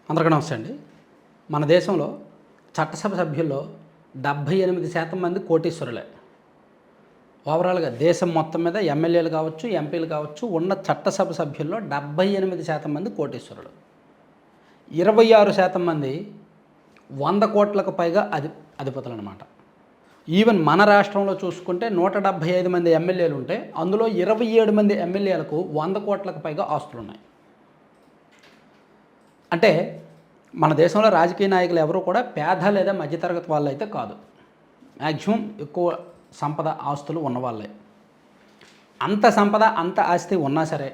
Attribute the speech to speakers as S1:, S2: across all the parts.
S1: అందరికీ నమస్తే అండి. మన దేశంలో చట్టసభ సభ్యుల్లో 78% మంది కోటీశ్వరులే. ఓవరాల్‌గా దేశం మొత్తం మీద ఎమ్మెల్యేలు కావచ్చు, ఎంపీలు కావచ్చు, ఉన్న చట్టసభ సభ్యుల్లో 78% మంది కోటీశ్వరులు. 26% మంది 100 కోట్లకు పైగా అధిపతులన్నమాట. ఈవెన్ మన రాష్ట్రంలో చూసుకుంటే 175 మంది ఎమ్మెల్యేలు ఉంటే అందులో 27 మంది ఎమ్మెల్యేలకు 100 కోట్లకు పైగా ఆస్తులున్నాయి. అంటే మన దేశంలో రాజకీయ నాయకులు ఎవరు కూడా పేద లేదా మధ్యతరగతి వాళ్ళు అయితే కాదు. మ్యాక్సిమం ఎక్కువ సంపద ఆస్తులు ఉన్నవాళ్ళే. అంత సంపద అంత ఆస్తి ఉన్నా సరే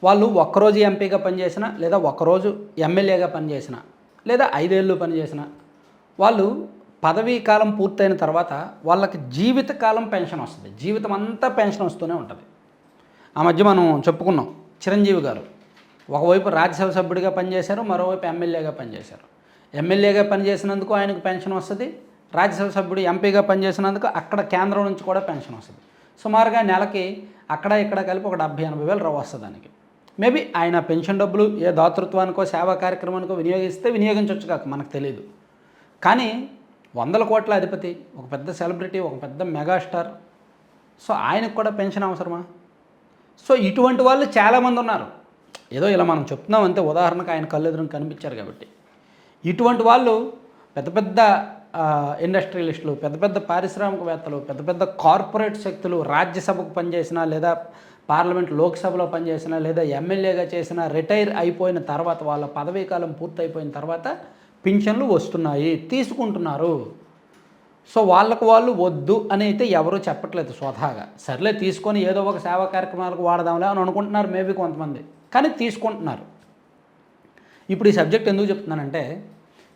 S1: వాళ్ళు ఒక్కరోజు ఎంపీగా పనిచేసినా లేదా ఒక్కరోజు ఎమ్మెల్యేగా పనిచేసినా లేదా 5 ఏళ్ళు పనిచేసినా వాళ్ళు పదవీ కాలం పూర్తయిన తర్వాత వాళ్ళకి జీవితకాలం పెన్షన్ వస్తుంది. జీవితం అంతా పెన్షన్ వస్తూనే ఉంటుంది. ఆ మధ్య మనం చెప్పుకున్నాం చిరంజీవి గారు ఒకవైపు రాజ్యసభ సభ్యుడిగా పనిచేశారు, మరోవైపు ఎమ్మెల్యేగా పనిచేశారు. ఎమ్మెల్యేగా పనిచేసినందుకు ఆయనకు పెన్షన్ వస్తుంది, రాజ్యసభ సభ్యుడు ఎంపీగా పనిచేసినందుకు అక్కడ కేంద్రం నుంచి కూడా పెన్షన్ వస్తుంది. సుమారుగా నెలకి అక్కడ ఇక్కడ కలిపి ఒక 70-80 వేల రూపాయలు వస్తుంది దానికి. మేబీ ఆయన పెన్షన్ డబ్బులు ఏ దాతృత్వానికో సేవా కార్యక్రమానికో వినియోగిస్తే వినియోగించవచ్చు కాక మనకు తెలియదు. కానీ 100 కోట్ల అధిపతి, ఒక పెద్ద సెలబ్రిటీ, ఒక పెద్ద మెగాస్టార్, సో ఆయనకు కూడా పెన్షన్ అవసరమా? సో ఇటువంటి వాళ్ళు చాలామంది ఉన్నారు. ఏదో ఇలా మనం చెప్తున్నాం అంతే, ఉదాహరణకు ఆయన కళ్ళెదురుని కనిపించారు కాబట్టి. ఇటువంటి వాళ్ళు పెద్ద పెద్ద ఇండస్ట్రియలిస్టులు, పెద్ద పెద్ద పారిశ్రామికవేత్తలు, పెద్ద పెద్ద కార్పొరేట్ శక్తులు రాజ్యసభకు పనిచేసినా లేదా పార్లమెంట్ లోక్సభలో పనిచేసినా లేదా ఎమ్మెల్యేగా చేసినా రిటైర్ అయిపోయిన తర్వాత వాళ్ళ పదవీ కాలం పూర్తయిపోయిన తర్వాత పింఛన్లు వస్తున్నాయి, తీసుకుంటున్నారు. సో వాళ్ళకు వాళ్ళు వద్దు అని అయితే ఎవరూ చెప్పట్లేదు స్వతహాగా. సర్లే తీసుకొని ఏదో ఒక సేవా కార్యక్రమాలకు వాడదాంలే అని అనుకుంటున్నారు మేబీ కొంతమంది, కానీ తీసుకుంటున్నారు. ఇప్పుడు ఈ సబ్జెక్ట్ ఎందుకు చెప్తున్నానంటే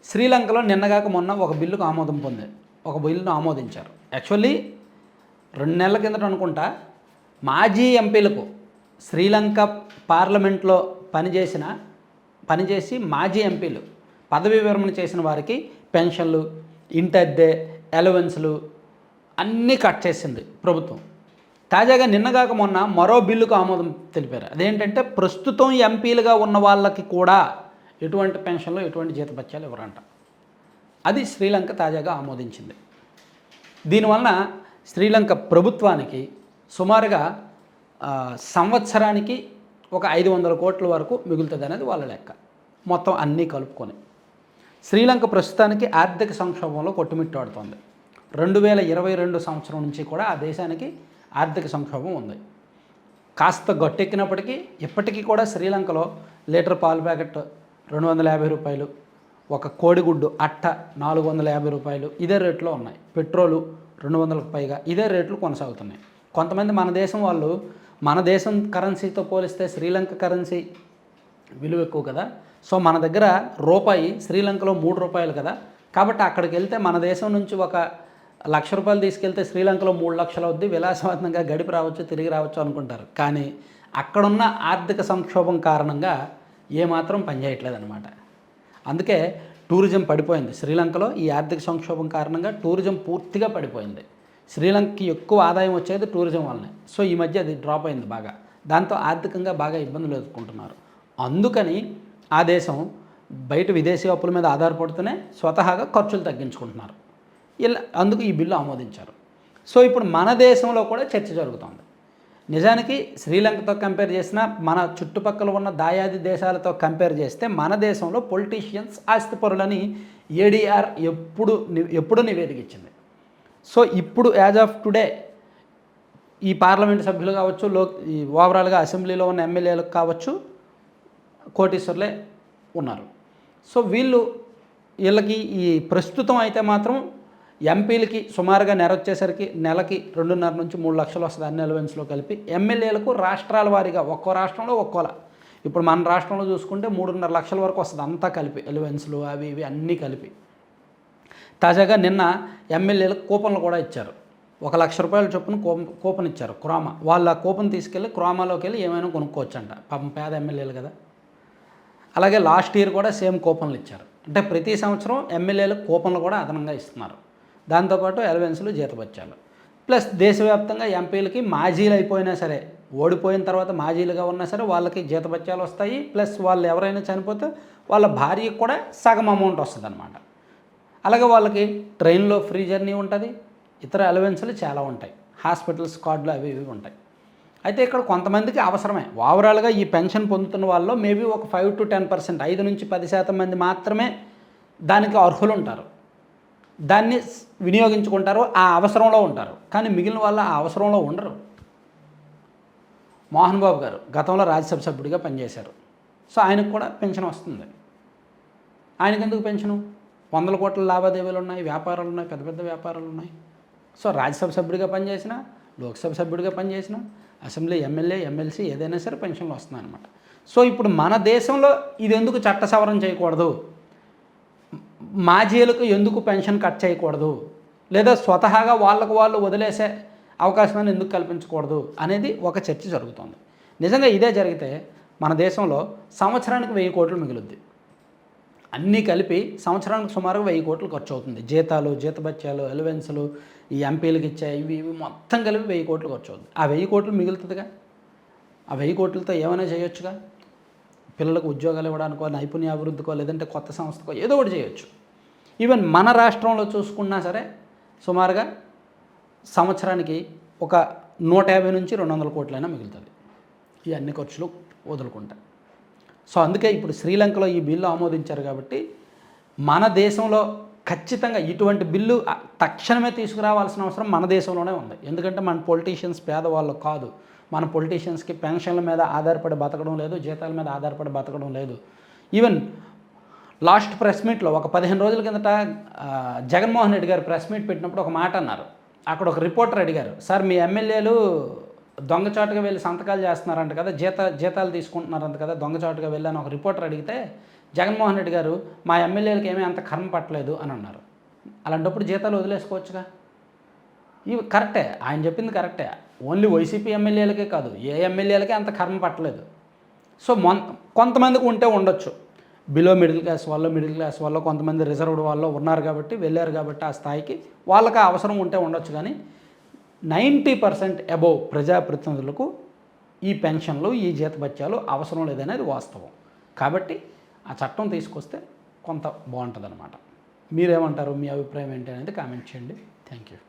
S1: శ్రీలంకలో నిన్నగాక మొన్న ఒక బిల్లుకు ఆమోదం పొందారు, ఒక బిల్లును ఆమోదించారు. యాక్చువల్లీ 2 నెలల కిందట అనుకుంటా మాజీ ఎంపీలకు శ్రీలంక పార్లమెంట్లో పనిచేసి మాజీ ఎంపీలు పదవీ విరమణ చేసిన వారికి పెన్షన్లు, ఇంటద్దె, అలవెన్స్లు అన్నీ కట్ చేసింది ప్రభుత్వం. తాజాగా నిన్నగాక మొన్న మరో బిల్లుకు ఆమోదం తెలిపారు. అదేంటంటే ప్రస్తుతం ఎంపీలుగా ఉన్న వాళ్ళకి కూడా ఎటువంటి పెన్షన్లు, ఎటువంటి జీతభత్యాలు ఇవ్వరంట. అది శ్రీలంక తాజాగా ఆమోదించింది. దీనివలన శ్రీలంక ప్రభుత్వానికి సుమారుగా సంవత్సరానికి ఒక 500 కోట్ల వరకు మిగులుతుంది అనేది వాళ్ళ లెక్క. మొత్తం అన్నీ కలుపుకొని శ్రీలంక ప్రస్తుతానికి ఆర్థిక సంక్షోభంలో కొట్టుమిట్టాడుతోంది. 2022 సంవత్సరం నుంచి కూడా ఆ దేశానికి ఆర్థిక సంక్షోభం ఉంది. కాస్త గట్టెక్కినప్పటికీ ఇప్పటికీ కూడా శ్రీలంకలో లీటర్ పాలు ప్యాకెట్ 250 రూపాయలు, ఒక కోడిగుడ్డు అట్ట 450 రూపాయలు ఇదే రేట్లో ఉన్నాయి. పెట్రోలు 200కు పైగా ఇదే రేట్లు కొనసాగుతున్నాయి. కొంతమంది మన దేశం వాళ్ళు మన దేశం కరెన్సీతో పోలిస్తే శ్రీలంక కరెన్సీ విలువ ఎక్కువ కదా, సో మన దగ్గర రూపాయి శ్రీలంకలో 3 రూపాయలు కదా, కాబట్టి అక్కడికి వెళ్తే మన దేశం నుంచి ఒక ₹1,00,000 తీసుకెళ్తే శ్రీలంకలో 3 లక్షలు అవుద్ది, విలాసవంతంగా గడిపి రావచ్చు, తిరిగి రావచ్చు అనుకుంటారు. కానీ అక్కడున్న ఆర్థిక సంక్షోభం కారణంగా ఏమాత్రం పనిచేయట్లేదు అనమాట. అందుకే టూరిజం పడిపోయింది శ్రీలంకలో. ఈ ఆర్థిక సంక్షోభం కారణంగా టూరిజం పూర్తిగా పడిపోయింది. శ్రీలంకకి ఎక్కువ ఆదాయం వచ్చేది టూరిజం వల్లనే. సో ఈ మధ్య అది డ్రాప్ అయింది బాగా. దాంతో ఆర్థికంగా బాగా ఇబ్బందులు ఎదుర్కొంటున్నారు. అందుకని ఆ దేశం బయట విదేశీ అప్పుల మీద ఆధారపడుతూనే స్వతహాగా ఖర్చులు తగ్గించుకుంటున్నారు. అందుకు ఈ బిల్లు ఆమోదించారు. సో ఇప్పుడు మన దేశంలో కూడా చర్చ జరుగుతోంది. నిజానికి శ్రీలంకతో కంపేర్ చేసినా మన చుట్టుపక్కల ఉన్న దాయాది దేశాలతో కంపేర్ చేస్తే మన దేశంలో పొలిటీషియన్స్ ఆస్తిపరులని ఏడీఆర్ ఎప్పుడు నివేదిక ఇచ్చింది. సో ఇప్పుడు యాజ్ ఆఫ్ టుడే ఈ పార్లమెంటు సభ్యులు కావచ్చు, ఈ ఓవరాల్గా అసెంబ్లీలో ఉన్న ఎమ్మెల్యేలకు కావచ్చు కోటీశ్వర్లే ఉన్నారు. సో వీళ్ళకి ఈ ప్రస్తుతం అయితే మాత్రం ఎంపీలకి సుమారుగా వచ్చేసరికి నెలకి 2.5 నుంచి 3 లక్షలు వస్తుంది అన్ని అలవెన్స్లో కలిపి. ఎమ్మెల్యేలకు రాష్ట్రాల వారీగా ఒక్కో రాష్ట్రంలో ఒక్కోలా. ఇప్పుడు మన రాష్ట్రంలో చూసుకుంటే 3.5 లక్షల వరకు వస్తుంది అంతా కలిపి, అలవెన్స్లు అవి ఇవి అన్నీ కలిపి. తాజాగా నిన్న ఎమ్మెల్యేలకు కూపన్లు కూడా ఇచ్చారు. ₹1,00,000 చొప్పున కూపన్ ఇచ్చారు క్రోమా. వాళ్ళు ఆ కూపన్ తీసుకెళ్ళి క్రోమాలోకి వెళ్ళి ఏమైనా కొనుక్కోవచ్చు అంట, పాపం పేద ఎమ్మెల్యేలు కదా. అలాగే లాస్ట్ ఇయర్ కూడా సేమ్ కూపన్లు ఇచ్చారు. అంటే ప్రతి సంవత్సరం ఎమ్మెల్యేలకు కూపన్లు కూడా అదనంగా ఇస్తున్నారు. దాంతోపాటు అలవెన్స్లు, జీతభత్యాలు ప్లస్ దేశవ్యాప్తంగా ఎంపీలకి మాజీలు అయిపోయినా సరే ఓడిపోయిన తర్వాత మాజీలుగా ఉన్నా సరే వాళ్ళకి జీతభత్యాలు వస్తాయి, ప్లస్ వాళ్ళు ఎవరైనా చనిపోతే వాళ్ళ భార్యకు కూడా సగం అమౌంట్ వస్తుంది అనమాట. అలాగే వాళ్ళకి ట్రైన్లో ఫ్రీ జర్నీ ఉంటుంది, ఇతర అలవెన్స్లు చాలా ఉంటాయి, హాస్పిటల్స్ కార్డులు అవి ఇవి ఉంటాయి. అయితే ఇక్కడ కొంతమందికి అవసరమే. ఓవరాల్గా ఈ పెన్షన్ పొందుతున్న వాళ్ళలో మేబీ ఒక 5 to 10%, 5 నుంచి 10% మంది మాత్రమే దానికి అర్హులు ఉంటారు, దాన్ని వినియోగించుకుంటారు, ఆ అవసరంలో ఉంటారు. కానీ మిగిలిన వాళ్ళు ఆ అవసరంలో ఉండరు. మోహన్ బాబు గారు గతంలో రాజ్యసభ సభ్యుడిగా పనిచేశారు. సో ఆయనకు కూడా పెన్షన్ వస్తుంది. ఆయనకు ఎందుకు పెన్షను? 100 కోట్ల లావాదేవీలు ఉన్నాయి, వ్యాపారాలు ఉన్నాయి, పెద్ద పెద్ద వ్యాపారాలు ఉన్నాయి. సో రాజ్యసభ సభ్యుడిగా పనిచేసిన, లోక్సభ సభ్యుడిగా పనిచేసిన, అసెంబ్లీ ఎమ్మెల్యే ఎమ్మెల్సీ ఏదైనా సరే పెన్షన్లు వస్తున్నాయి అన్నమాట. సో ఇప్పుడు మన దేశంలో ఇది ఎందుకు చట్ట సవరణ చేయకూడదు, మాజీలకు ఎందుకు పెన్షన్ కట్ చేయకూడదు, లేదా స్వతహాగా వాళ్ళకు వాళ్ళు వదిలేసే అవకాశాన్ని ఎందుకు కల్పించకూడదు అనేది ఒక చర్చ జరుగుతుంది. నిజంగా ఇదే జరిగితే మన దేశంలో సంవత్సరానికి 1000 కోట్లు మిగులుద్ది. అన్నీ కలిపి సంవత్సరానికి సుమారుగా 1000 కోట్లు ఖర్చు అవుతుంది. జీతాలు, జీతభత్యాలు, అలవెన్సులు, ఈ ఎంపీలకు ఇచ్చే ఇవి మొత్తం కలిపి 1000 కోట్లు ఖర్చు అవుతుంది. ఆ 1000 కోట్లు మిగులుతుందిగా. ఆ 1000 కోట్లతో ఏమైనా చేయొచ్చుగా. పిల్లలకు ఉద్యోగాలు ఇవ్వడానికో, నైపుణ్యాభివృద్ధికో, లేదంటే కొత్త సంస్థకో ఏదో ఒకటి చేయొచ్చు. ఈవెన్ మన రాష్ట్రంలో చూసుకున్నా సరే సుమారుగా సంవత్సరానికి ఒక 150 నుంచి 200 కోట్లైనా మిగులుతుంది ఈ అన్ని ఖర్చులు వదులుకుంటాయి. సో అందుకే ఇప్పుడు శ్రీలంకలో ఈ బిల్లు ఆమోదించారు కాబట్టి మన దేశంలో ఖచ్చితంగా ఇటువంటి బిల్లు తక్షణమే తీసుకురావాల్సిన అవసరం మన దేశంలోనే ఉంది. ఎందుకంటే మన పొలిటీషియన్స్ పేదవాళ్ళు కాదు. మన పొలిటీషియన్స్కి పెన్షన్ల మీద ఆధారపడి బతకడం లేదు, జీతాల మీద ఆధారపడి బతకడం లేదు. ఈవెన్ లాస్ట్ ప్రెస్ మీట్లో ఒక 15 రోజుల కిందట జగన్మోహన్ రెడ్డి గారు ప్రెస్ మీట్ పెట్టినప్పుడు ఒక మాట అన్నారు. అక్కడ ఒక రిపోర్టర్ అడిగారు, సార్ మీ ఎమ్మెల్యేలు దొంగచాటుగా వెళ్ళి సంతకాలు చేస్తున్నారంట కదా, జీతాలు తీసుకుంటున్నారంట కదా, దొంగచాటుగా వెళ్ళి అని ఒక రిపోర్టర్ అడిగితే జగన్మోహన్ రెడ్డి గారు మా ఎమ్మెల్యేలకు ఏమీ అంత కర్మ పట్టలేదు అని అన్నారు. అలాంటప్పుడు జీతాలు వదిలేసుకోవచ్చుగా. ఇవి కరెక్టే, ఆయన చెప్పింది కరెక్టే. ఓన్లీ వైసీపీ ఎమ్మెల్యేలకే కాదు, ఏ ఎమ్మెల్యేలకే అంత కర్మ పట్టలేదు. సో కొంతమందికి ఉంటే ఉండొచ్చు, బిలో మిడిల్ క్లాస్ వాళ్ళు, మిడిల్ క్లాస్ వాళ్ళు, కొంతమంది రిజర్వ్డ్ వాళ్ళు ఉన్నారు కాబట్టి వెళ్ళారు కాబట్టి ఆ స్థాయికి వాళ్ళకి అవసరం ఉంటే ఉండొచ్చు. కానీ 90% అబోవ్ ప్రజాప్రతినిధులకు ఈ పెన్షన్లు, ఈ జీతభత్యాలు అవసరం లేదనేది వాస్తవం. కాబట్టి ఆ చట్టం తీసుకొస్తే కొంత బాగుంటుంది అన్నమాట. మీరేమంటారు, మీ అభిప్రాయం ఏంటి అనేది కామెంట్ చేయండి. Thank you.